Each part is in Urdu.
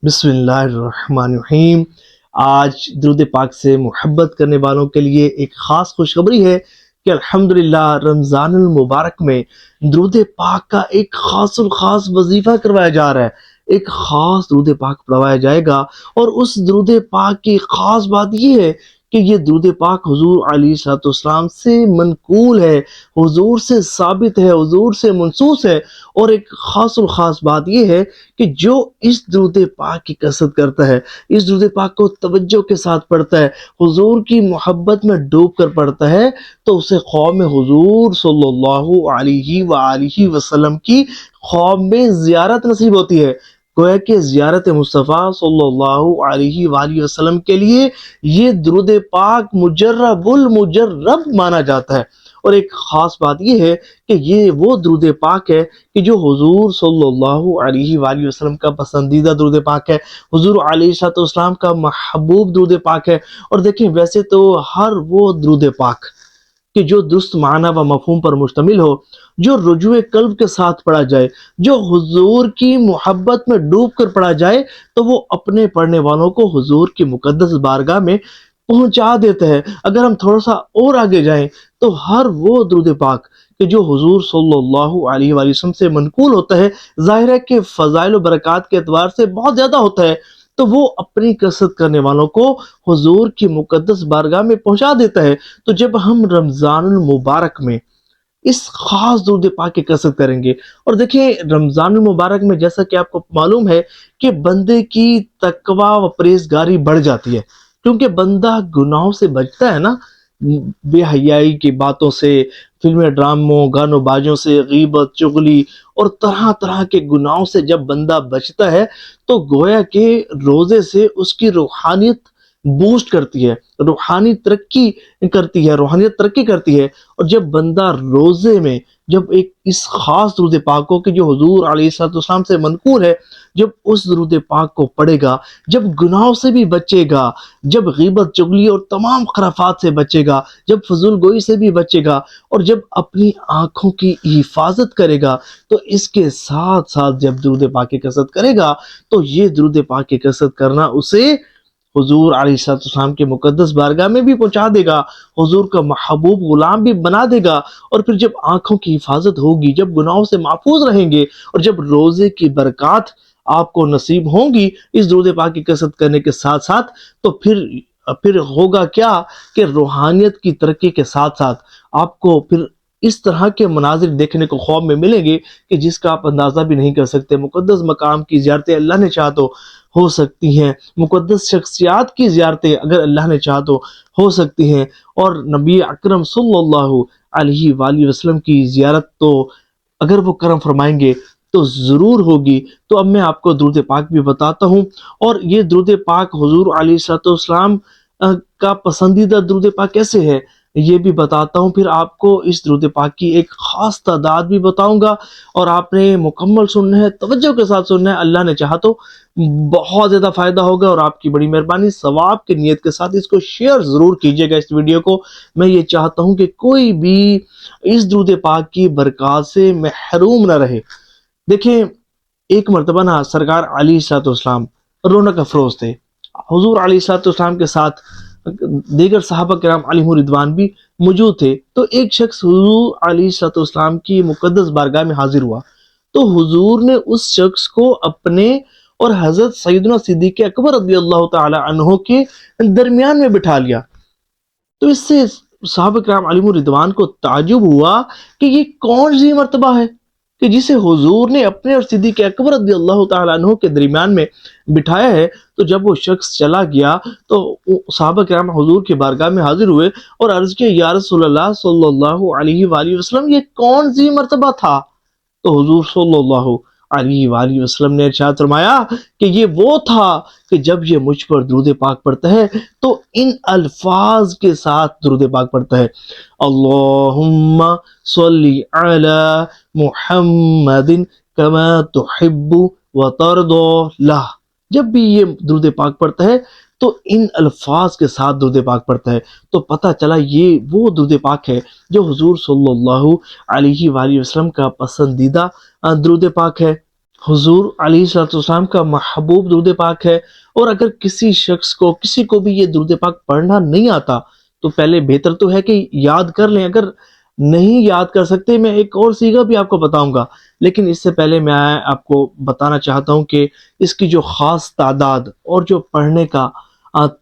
بسم اللہ الرحمن الرحیم۔ آج درود پاک سے محبت کرنے والوں کے لیے ایک خاص خوشخبری ہے کہ الحمدللہ رمضان المبارک میں درود پاک کا ایک خاص وظیفہ کروایا جا رہا ہے۔ ایک خاص درود پاک پڑھوایا جائے گا، اور اس درود پاک کی خاص بات یہ ہے کہ یہ درود پاک حضور علیہ الصلوۃ والسلام سے منقول ہے، حضور سے ثابت ہے، حضور سے منسوس ہے۔ اور ایک خاص بات یہ ہے کہ جو اس درود پاک کی کثرت کرتا ہے، اس درود پاک کو توجہ کے ساتھ پڑھتا ہے، حضور کی محبت میں ڈوب کر پڑھتا ہے، تو اسے قوم حضور صلی اللہ علیہ وآلہ وسلم کی قوم میں زیارت نصیب ہوتی ہے۔ گویا کہ زیارت مصطفیٰ صلی اللہ علیہ وآلہ وسلم کے لیے یہ درود پاک مجرب المجرب مانا جاتا ہے۔ اور ایک خاص بات یہ ہے کہ یہ وہ درود پاک ہے کہ جو حضور صلی اللہ علیہ وآلہ وسلم کا پسندیدہ درود پاک ہے، حضور علیہ الصلوۃ والسلام کا محبوب درود پاک ہے۔ اور دیکھیں، ویسے تو ہر وہ درود پاک کہ جو درست معنی و مفہوم پر مشتمل ہو، جو رجوع قلب کے ساتھ پڑھا جائے، جو حضور کی محبت میں ڈوب کر پڑھا جائے، تو وہ اپنے پڑھنے والوں کو حضور کی مقدس بارگاہ میں پہنچا دیتا ہے۔ اگر ہم تھوڑا سا اور آگے جائیں تو ہر وہ درود پاک کہ جو حضور صلی اللہ علیہ وآلہ وسلم سے منقول ہوتا ہے، ظاہر ہے کہ فضائل و برکات کے اعتبار سے بہت زیادہ ہوتا ہے، تو وہ اپنی کثرت کرنے والوں کو حضور کی مقدس بارگاہ میں پہنچا دیتا ہے۔ تو جب ہم رمضان المبارک میں اس خاص درود پاک کی کثرت کریں گے، اور دیکھیں رمضان المبارک میں جیسا کہ آپ کو معلوم ہے کہ بندے کی تقوی و پرہیزگاری بڑھ جاتی ہے، کیونکہ بندہ گناہوں سے بچتا ہے نا، بے حیائی کی باتوں سے، فلمیں ڈراموں گانوں بازوں سے، غیبت چغلی اور طرح طرح کے گناہوں سے جب بندہ بچتا ہے، تو گویا کہ روزے سے اس کی روحانیت بوسٹ کرتی ہے، روحانیت ترقی کرتی ہے۔ اور جب بندہ روزے میں جب ایک اس خاص درود پاک کو کہ جو حضور علیہ الصلوۃ والسلام سے منقول ہے، جب اس درود پاک کو پڑھے گا، جب گناہوں سے بھی بچے گا، جب غیبت چغلی اور تمام خرافات سے بچے گا، جب فضول گوئی سے بھی بچے گا، اور جب اپنی آنکھوں کی حفاظت کرے گا، تو اس کے ساتھ ساتھ جب درود پاک کی کثرت کرے گا، تو یہ درود پاک کی کثرت کرنا اسے حضور علیہ الصلوۃ والسلام کے مقدس بارگاہ میں بھی پہنچا دے گا، حضور کا محبوب غلام بھی بنا دے گا۔ اور پھر جب آنکھوں کی حفاظت ہوگی، جب گناہوں سے محفوظ رہیں گے، اور جب روزے کی برکات آپ کو نصیب ہوں گی اس درود پاک کی کثرت کرنے کے ساتھ ساتھ، تو پھر ہوگا کیا کہ روحانیت کی ترقی کے ساتھ ساتھ آپ کو پھر اس طرح کے مناظر دیکھنے کو خواب میں ملیں گے کہ جس کا آپ اندازہ بھی نہیں کر سکتے۔ مقدس مقام کی زیارتیں اللہ نے چاہا تو ہو سکتی ہیں، مقدس شخصیات کی زیارتیں اگر اللہ نے چاہا تو ہو سکتی ہیں، اور نبی اکرم صلی اللہ علیہ وآلہ وسلم کی زیارت تو اگر وہ کرم فرمائیں گے تو ضرور ہوگی۔ تو اب میں آپ کو درود پاک بھی بتاتا ہوں، اور یہ درود پاک حضور علیہ الصلوۃ والسلام کا پسندیدہ درود پاک کیسے ہے یہ بھی بتاتا ہوں۔ پھر آپ کو اس درود پاک کی ایک خاص تعداد بھی بتاؤں گا، اور آپ نے مکمل سننا ہے، توجہ کے ساتھ سننا ہے۔ اللہ نے چاہا تو بہت زیادہ فائدہ ہوگا، اور آپ کی بڑی مہربانی ثواب کی نیت کے ساتھ اس کو شیئر ضرور کیجیے گا اس ویڈیو کو۔ میں یہ چاہتا ہوں کہ کوئی بھی اس درود پاک کی برکات سے محروم نہ رہے۔ دیکھیں، ایک مرتبہ نا سرکار علیہ الصلوۃ والسلام رونق افروز تھے، حضور علیہ الصلوۃ والسلام کے ساتھ دیگر صحابہ کرام علیہم رضوان بھی موجود تھے۔ تو ایک شخص حضور علیہ الصلوۃ والسلام کی مقدس بارگاہ میں حاضر ہوا، تو حضور نے اس شخص کو اپنے اور حضرت سیدنا صدیق اکبر رضی اللہ تعالی عنہ کے درمیان میں بٹھا لیا۔ تو اس سے صحابہ کرام علیہم رضوان کو تعجب ہوا کہ یہ کون سی مرتبہ ہے کہ جسے حضور نے اپنے اور صدیق اکبر رضی اللہ تعالی عنہ کے درمیان میں بٹھایا ہے۔ تو جب وہ شخص چلا گیا تو صحابہ کرام حضور کی بارگاہ میں حاضر ہوئے اور عرض کیا، یا رسول اللہ صلی اللہ علیہ وآلہ وسلم، یہ کون سی مرتبہ تھا؟ تو حضور صلی اللہ علیہ وآلہ وسلم نے ارشاد فرمایا کہ یہ وہ تھا کہ جب یہ مجھ پر درود پاک پڑھتا ہے تو ان الفاظ کے ساتھ درود پاک پڑھتا ہے: اللہم صلی علی محمد کما تحب وترضی لہ۔ جب بھی یہ درود پاک پڑھتا ہے تو ان الفاظ کے ساتھ درود پاک پڑھتا ہے، تو پتہ چلا یہ وہ درود پاک ہے جو حضور صلی اللہ علیہ وآلہ وسلم کا پسندیدہ درود پاک ہے۔ حضور علیہ الصلوۃ والسلام کا محبوب درود پاک ہے، اور اگر کسی شخص کو کسی کو بھی یہ درود پاک پڑھنا نہیں آتا تو پہلے بہتر تو ہے کہ یاد کر لیں۔ اگر نہیں یاد کر سکتے، میں ایک اور صیغہ بھی آپ کو بتاؤں گا، لیکن اس سے پہلے میں آپ کو بتانا چاہتا ہوں کہ اس کی جو خاص تعداد اور جو پڑھنے کا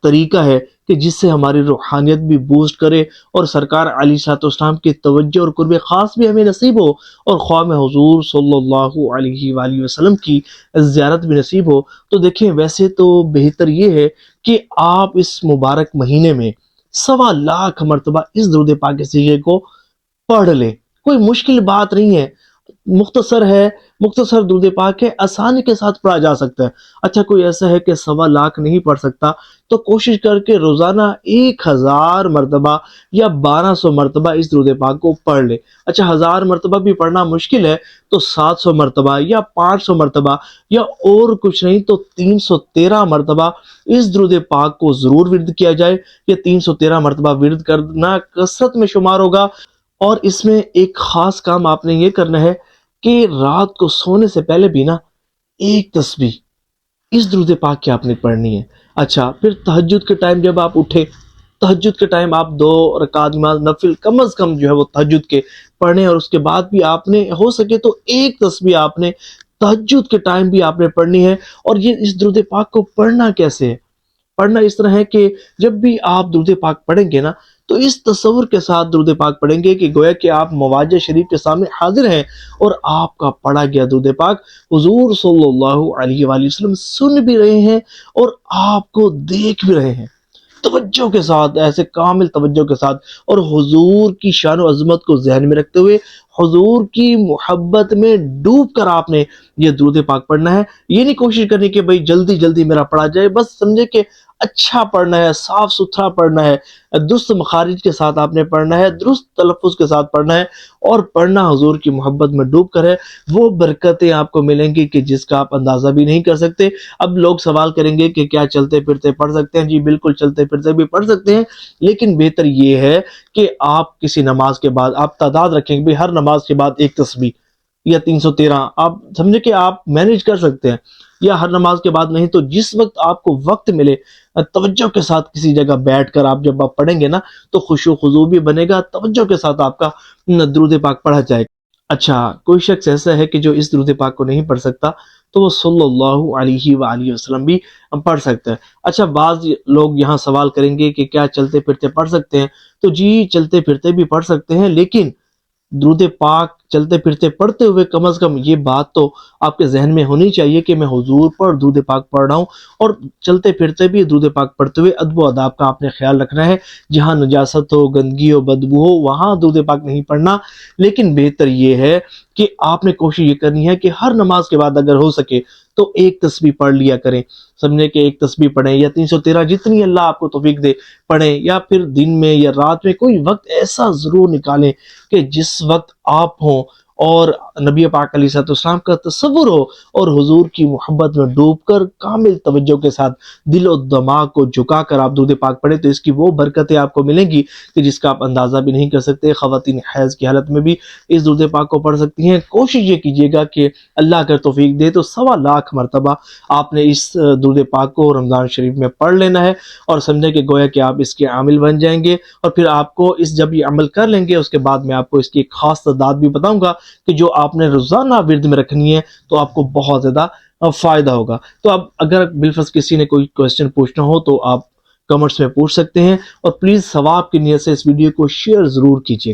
طریقہ ہے کہ جس سے ہماری روحانیت بھی بوسٹ کرے اور سرکار علیہ الصلوۃ والسلام کی توجہ اور قرب خاص بھی ہمیں نصیب ہو، اور خواہ میں حضور صلی اللہ علیہ وآلہ وسلم کی زیارت بھی نصیب ہو۔ تو دیکھیں، ویسے تو بہتر یہ ہے کہ آپ اس مبارک مہینے میں 1.25 مرتبہ اس درود پاک کے صیغے کو پڑھ لیں۔ کوئی مشکل بات نہیں ہے، مختصر ہے، مختصر درود پاک ہے، آسانی کے ساتھ پڑھا جا سکتا ہے۔ اچھا، کوئی ایسا ہے کہ 1.25 نہیں پڑھ سکتا تو کوشش کر کے روزانہ 1000 مرتبہ یا 1200 مرتبہ اس درود پاک کو پڑھ لے۔ اچھا، 1000 مرتبہ بھی پڑھنا مشکل ہے تو 700 مرتبہ یا 500 مرتبہ یا اور کچھ نہیں تو 313 مرتبہ اس درود پاک کو ضرور ورد کیا جائے۔ یہ 313 مرتبہ ورد کرنا کثرت میں شمار ہوگا، اور اس میں ایک خاص کام آپ نے یہ کرنا ہے کہ رات کو سونے سے پہلے بھی نا ایک تسبیح اس درود پاک کی آپ نے پڑھنی ہے۔ اچھا، پھر تہجد کے ٹائم جب آپ اٹھے، تہجد کے ٹائم آپ 2 رکعت نماز نفل کم از کم جو ہے وہ تہجد کے پڑھنے، اور اس کے بعد بھی آپ نے ہو سکے تو ایک تسبیح آپ نے تہجد کے ٹائم بھی آپ نے پڑھنی ہے۔ اور یہ اس درود پاک کو پڑھنا کیسے ہے؟ پڑھنا اس طرح ہے کہ جب بھی آپ درود پاک پڑھیں گے نا تو اس تصور کے ساتھ درود پاک پڑھیں گے کہ گویا کہ آپ مواجہ شریف کے سامنے حاضر ہیں، اور آپ کا پڑھا گیا درود پاک حضور صلی اللہ علیہ وآلہ وسلم سن بھی رہے ہیں اور آپ کو دیکھ بھی رہے ہیں، توجہ کے ساتھ، ایسے کامل توجہ کے ساتھ، اور حضور کی شان و عظمت کو ذہن میں رکھتے ہوئے حضور کی محبت میں ڈوب کر آپ نے یہ درود پاک پڑھنا ہے۔ یہ نہیں کوشش کرنی کہ بھئی جلدی جلدی میرا پڑھا جائے، بس سمجھے کہ اچھا پڑھنا ہے، صاف ستھرا پڑھنا ہے، درست مخارج کے ساتھ آپ نے پڑھنا ہے، درست تلفظ کے ساتھ پڑھنا ہے، اور پڑھنا حضور کی محبت میں ڈوب کر ہے۔ وہ برکتیں آپ کو ملیں گی کہ جس کا آپ اندازہ بھی نہیں کر سکتے۔ اب لوگ سوال کریں گے کہ کیا چلتے پھرتے پڑھ سکتے ہیں؟ جی بالکل، چلتے پھرتے بھی پڑھ سکتے ہیں، لیکن بہتر یہ ہے کہ آپ کسی نماز کے بعد آپ تعداد رکھیں کہ ہر نماز کے بعد ایک تسبیح یا 313 آپ سمجھے کہ آپ مینیج کر سکتے ہیں، یا ہر نماز کے بعد نہیں تو جس وقت آپ کو وقت ملے توجہ کے ساتھ کسی جگہ بیٹھ کر آپ جب آپ پڑھیں گے نا تو خشوع و خضوع بھی بنے گا، توجہ کے ساتھ آپ کا درود پاک پڑھا جائے گا۔ اچھا، کوئی شخص ایسا ہے کہ جو اس درود پاک کو نہیں پڑھ سکتا تو وہ صلی اللہ علیہ وآلہ وسلم بھی پڑھ سکتا ہے۔ اچھا، بعض لوگ یہاں سوال کریں گے کہ کیا چلتے پھرتے پڑھ سکتے ہیں؟ تو جی، چلتے پھرتے بھی پڑھ سکتے ہیں، لیکن درود پاک چلتے پھرتے پڑھتے ہوئے کم از کم یہ بات تو آپ کے ذہن میں ہونی چاہیے کہ میں حضور پر درود پاک پڑھ رہا ہوں، اور چلتے پھرتے بھی درود پاک پڑھتے ہوئے ادب و آداب کا آپ نے خیال رکھنا ہے۔ جہاں نجاست ہو، گندگی ہو، بدبو ہو، وہاں درود پاک نہیں پڑھنا، لیکن بہتر یہ ہے کہ آپ نے کوشش یہ کرنی ہے کہ ہر نماز کے بعد اگر ہو سکے تو ایک تسبیح پڑھ لیا کریں۔ سمجھے کہ ایک تسبیح پڑھیں یا 313 جتنی اللہ آپ کو توفیق دے پڑھیں، یا پھر دن میں یا رات میں کوئی وقت ایسا ضرور نکالیں کہ جس وقت آپ ہوں اور نبی پاک علیہ الصلوۃ والسلام کا تصور ہو، اور حضور کی محبت میں ڈوب کر کامل توجہ کے ساتھ دل و دماغ کو جھکا کر آپ درود پاک پڑھیں تو اس کی وہ برکتیں آپ کو ملیں گی کہ جس کا آپ اندازہ بھی نہیں کر سکتے۔ خواتین حیض کی حالت میں بھی اس درود پاک کو پڑھ سکتی ہیں۔ کوشش یہ کیجیے گا کہ اللہ اگر توفیق دے تو 1.25 مرتبہ آپ نے اس درود پاک کو رمضان شریف میں پڑھ لینا ہے، اور سمجھیں کہ گویا کہ آپ اس کے عامل بن جائیں گے، اور پھر آپ کو جب یہ عمل کر لیں گے اس کے بعد میں آپ کو اس کی ایک خاص تعداد بھی بتاؤں گا کہ جو آپ نے روزانہ ورد میں رکھنی ہے تو آپ کو بہت زیادہ فائدہ ہوگا۔ تو اب اگر بالفرض کسی نے کوئی کوسچن پوچھنا ہو تو آپ کمنٹس میں پوچھ سکتے ہیں، اور پلیز ثواب کی نیت سے اس ویڈیو کو شیئر ضرور کیجیے۔